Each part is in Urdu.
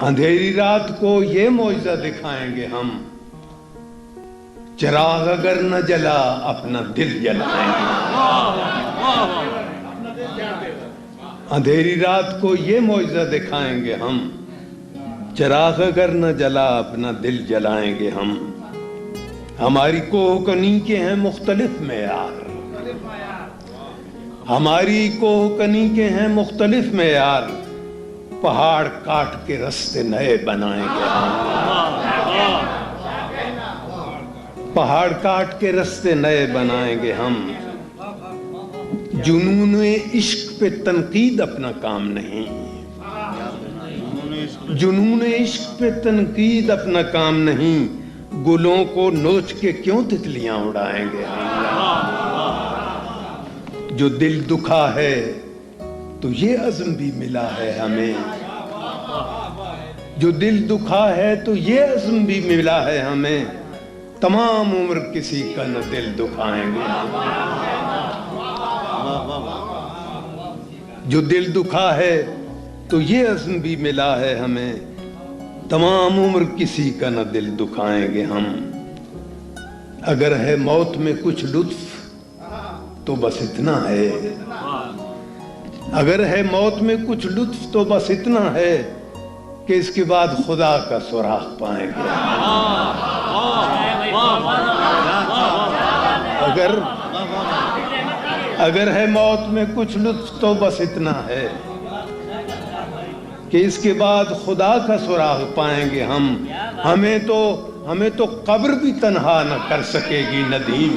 اندھیری رات کو یہ معجزہ دکھائیں گے ہم، چراغ اگر نہ جلا اپنا دل جلائیں گے۔ اندھیری رات کو یہ معجزہ دکھائیں گے ہم، چراغ اگر نہ جلا اپنا دل جلائیں گے ہم۔ ہماری کوہ کنی کے ہیں مختلف معیار، ہماری کوہ کنی کے ہیں مختلف معیار، پہاڑ کاٹ کے رستے نئے بنائیں گے ہم، پہاڑ کاٹ کے رستے نئے بنائیں گے ہم۔ جنون عشق پہ تنقید اپنا کام نہیں، جنون عشق پہ تنقید اپنا کام نہیں، گلوں کو نوچ کے کیوں تتلیاں اڑائیں گے ہم۔ جو دل دکھا ہے تو یہ عزم بھی ملا ہے ہمیں، جو دل دکھا ہے تو یہ عزم بھی ملا ہے ہمیں، تمام عمر کسی کا نہ دل دکھائیں گے ہم۔ جو دل دکھا ہے تو یہ عزم بھی ملا ہے ہمیں، تمام عمر کسی کا نہ دل دکھائیں گے ہم۔ اگر ہے موت میں کچھ لطف تو بس اتنا ہے، اگر ہے موت میں کچھ لطف تو بس اتنا ہے کہ اس کے بعد خدا کا سراغ پائیں گے۔ اگر ہے موت میں کچھ لطف تو بس اتنا ہے کہ اس کے بعد خدا کا سراغ پائیں گے ہم۔ ہمیں تو قبر بھی تنہا نہ کر سکے گی ندیم،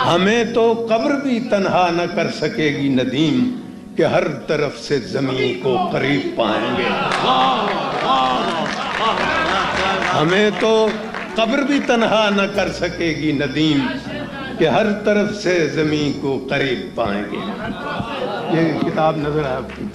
ہمیں تو قبر بھی تنہا نہ کر سکے گی ندیم، کہ ہر طرف سے زمین کو قریب پائیں گے۔ ہمیں تو قبر بھی تنہا نہ کر سکے گی ندیم، کہ ہر طرف سے زمین کو قریب پائیں گے۔ یہ کتاب نظر ہے آپ کی؟